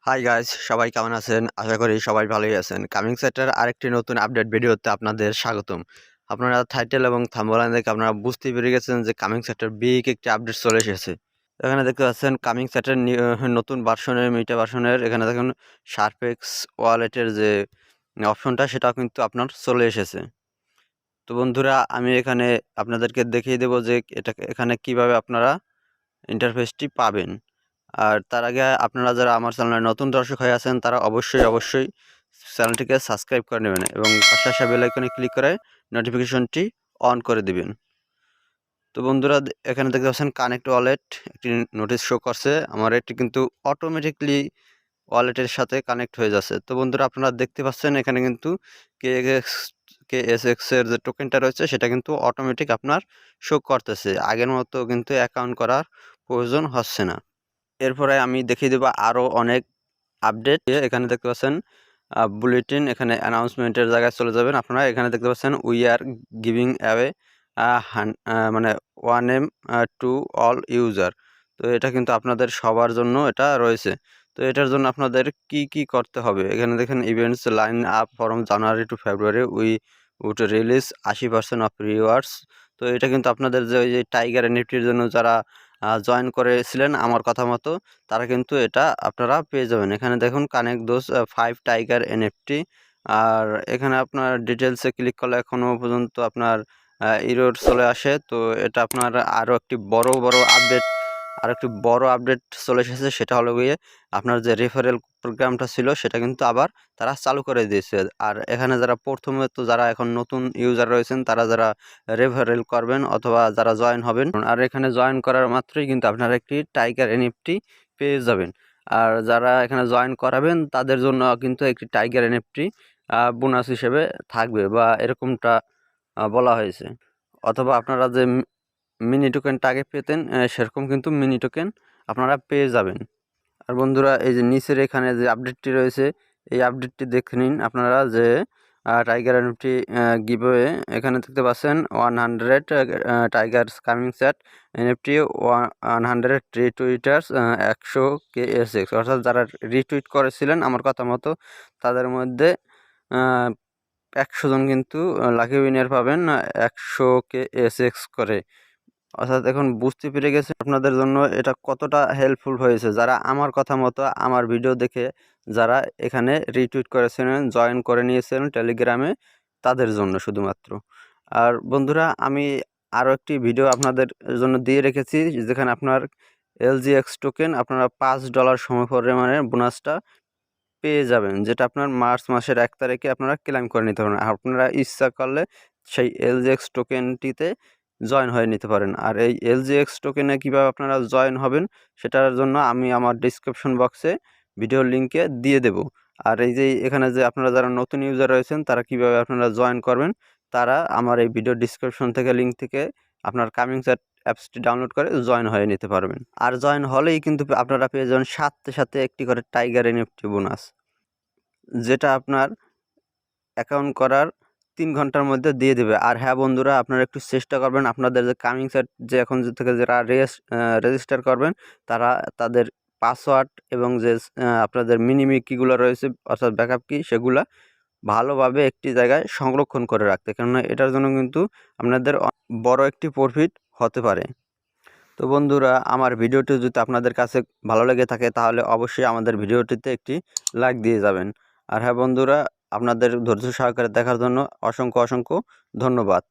Hi guys, সবাই কেমন আছেন? আশা করি সবাই ভালোই আছেন। কামিং সেটের আরেকটি নতুন আপডেট ভিডিওতে আপনাদের স্বাগতম। আপনারা টাইটেল এবং থাম্বনেল দেখে আপনারা বুঝতেই পেরে গেছেন যে কামিং সেটের বিগ একটি আপডেট চলে এসেছে। এখানে দেখতে পাচ্ছেন কামিং সেটের নতুন ভার্সনের মিটা ভার্সনের এখানে দেখুন শারপেক্স ওয়ালেটের যে অপশনটা সেটা কিন্তু আপনার চলে এসেছে। তো বন্ধুরা, আমি এখানে আপনাদেরকে দেখিয়ে দেব যে এখানে কিভাবে আপনারা ইন্টারফেসটি পাবেন। আর তার আগে আপনারা যারা আমার চ্যানেলে নতুন দর্শক হয়ে আছেন তারা অবশ্যই চ্যানেলটিকে সাবস্ক্রাইব করে নেবেন এবং পাশে আসা বেল আইকনে ক্লিক করে নোটিফিকেশনটি অন করে দিবেন। তো বন্ধুরা, এখানে দেখতে পাচ্ছেন কানেক্ট ওয়ালেট একটি নোটিশ শো করছে। আমার এটি কিন্তু অটোমেটিকলি ওয়ালেটের সাথে কানেক্ট হয়ে যাচ্ছে। তো বন্ধুরা, আপনারা দেখতে পাচ্ছেন এখানে কিন্তু KSX এর যে টোকেনটা রয়েছে সেটা কিন্তু অটোমেটিক আপনার শো করতেছে। আগের মতো কিন্তু অ্যাকাউন্ট করার প্রয়োজন হচ্ছে না। এরপরে আমি দেখিয়ে দেবো আরও অনেক আপডেট। এখানে দেখতে পাচ্ছেন বুলেটিন, এখানে অ্যানাউন্সমেন্টের জায়গায় চলে যাবেন। আপনারা এখানে দেখতে পাচ্ছেন উই আর গিভিং অ্যাওয়ে মানে 1M টু অল ইউজার। তো এটা কিন্তু আপনাদের সবার জন্য এটা রয়েছে। তো এটার জন্য আপনাদের কি করতে হবে, এখানে দেখেন events line up from January to February we would release 80% of rewards. তো এটা কিন্তু আপনাদের যে ওই যে টাইগার এনএফটির জন্য যারা জয়েন করেছিলেন আমার কথা মতো, তারা কিন্তু এটা আপনারা পেয়ে যাবেন। এখানে দেখুন কানেক্ট দোজ 5 টাইগার এনএফটি। আর এখানে আপনার ডিটেলসে ক্লিক করলে এখনও পর্যন্ত আপনার এরর চলে আসে। তো এটা আপনার আরও একটি বড় আপডেট চলে এসেছে। সেটা হলো গিয়ে আপনার যে রেফারেল প্রোগ্রামটা ছিল সেটা কিন্তু আবার তারা চালু করে দিয়েছে। আর এখানে যারা প্রথমে তো যারা এখন নতুন ইউজার রয়েছেন তারা যারা রেফারেল করবেন অথবা যারা জয়েন হবেন, আর এখানে জয়েন করার মাত্রই কিন্তু আপনারা একটি টাইগার এনএফটি পেয়ে যাবেন। আর যারা এখানে জয়েন করাবেন তাদের জন্য কিন্তু একটি টাইগার এনএফটি বোনাস হিসেবে থাকবে বা এরকমটা বলা হয়েছে। অথবা আপনারা যে মিনি টোকেনটা আগে পেতেন সেরকম কিন্তু মিনি টোকেন আপনারা পেয়ে যাবেন। আর বন্ধুরা, এই যে নিচের এখানে যে আপডেটটি রয়েছে এই আপডেটটি দেখে নিন আপনারা যে টাইগার এনএফটি গিভওয়ে। এখানে দেখতে পাচ্ছেন 100 Tigers coming set NFT 100 রিটুইটার্স 100 KSX, অর্থাৎ যারা রিটুইট করেছিলেন আমার কথা মতো তাদের মধ্যে 100 জন কিন্তু লাকি উইনার পাবেন 100 KSX করে। অর্থাৎ এখন বুঝতে পেরে গেছে আপনাদের জন্য এটা কতটা হেল্পফুল হয়েছে। যারা আমার কথা মতো আমার ভিডিও দেখে যারা এখানে রিটুইট করেছিলেন, জয়েন করে নিয়েছিলেন টেলিগ্রামে, তাদের জন্য শুধুমাত্র। আর বন্ধুরা, আমি আরও একটি ভিডিও আপনাদের জন্য দিয়ে রেখেছি যেখানে আপনার LGX টোকেন আপনারা $5 সমপরিমাণের বোনাসটা পেয়ে যাবেন, যেটা আপনার মার্চ মাসের 1 তারিখে আপনারা ক্লেম করে নিতে পারেন। আপনারা ইচ্ছা করলে সেই LGX টোকেনটিতে জয়েন হয়ে নিতে পারেন। আর এই LGX টোকেনে কীভাবে আপনারা জয়েন হবেন সেটার জন্য আমি আমার ডিসক্রিপশন বক্সে ভিডিওর লিঙ্কে দিয়ে দেব। আর এই যে এখানে যে আপনারা যারা নতুন ইউজার রয়েছেন তারা কীভাবে আপনারা জয়েন করবেন তারা আমার এই ভিডিও ডিসক্রিপশন থেকে লিঙ্ক থেকে আপনার কামিং চ্যাট অ্যাপসটি ডাউনলোড করে জয়েন হয়ে নিতে পারবেন। আর জয়েন হলেই কিন্তু আপনারা পেয়ে যাবেন সাথে একটি করে টাইগার এনএফটি বোনাস, যেটা আপনার অ্যাকাউন্ট করার 3 ঘন্টার মধ্যে দিয়ে দেবে। আর হ্যাঁ বন্ধুরা, আপনারা একটু চেষ্টা করবেন আপনাদের যে কামিং সেট যে এখন থেকে যারা রেজিস্টার করবেন তারা তাদের পাসওয়ার্ড এবং যে আপনাদের মিনিমি কিগুলো রয়েছে অর্থাৎ ব্যাকআপ কি সেগুলা ভালোভাবে একটি জায়গায় সংরক্ষণ করে রাখতে, কেননা এটার জন্য কিন্তু আপনাদের বড় একটি প্রফিট হতে পারে। তো বন্ধুরা, আমার ভিডিওটি যদি আপনাদের কাছে ভালো লেগে থাকে তাহলে অবশ্যই আমাদের ভিডিওটিতে একটি লাইক দিয়ে যাবেন। আর হ্যাঁ বন্ধুরা, আপনাদের ধৈর্য সহকারে দেখার জন্য অসংখ্য ধন্যবাদ।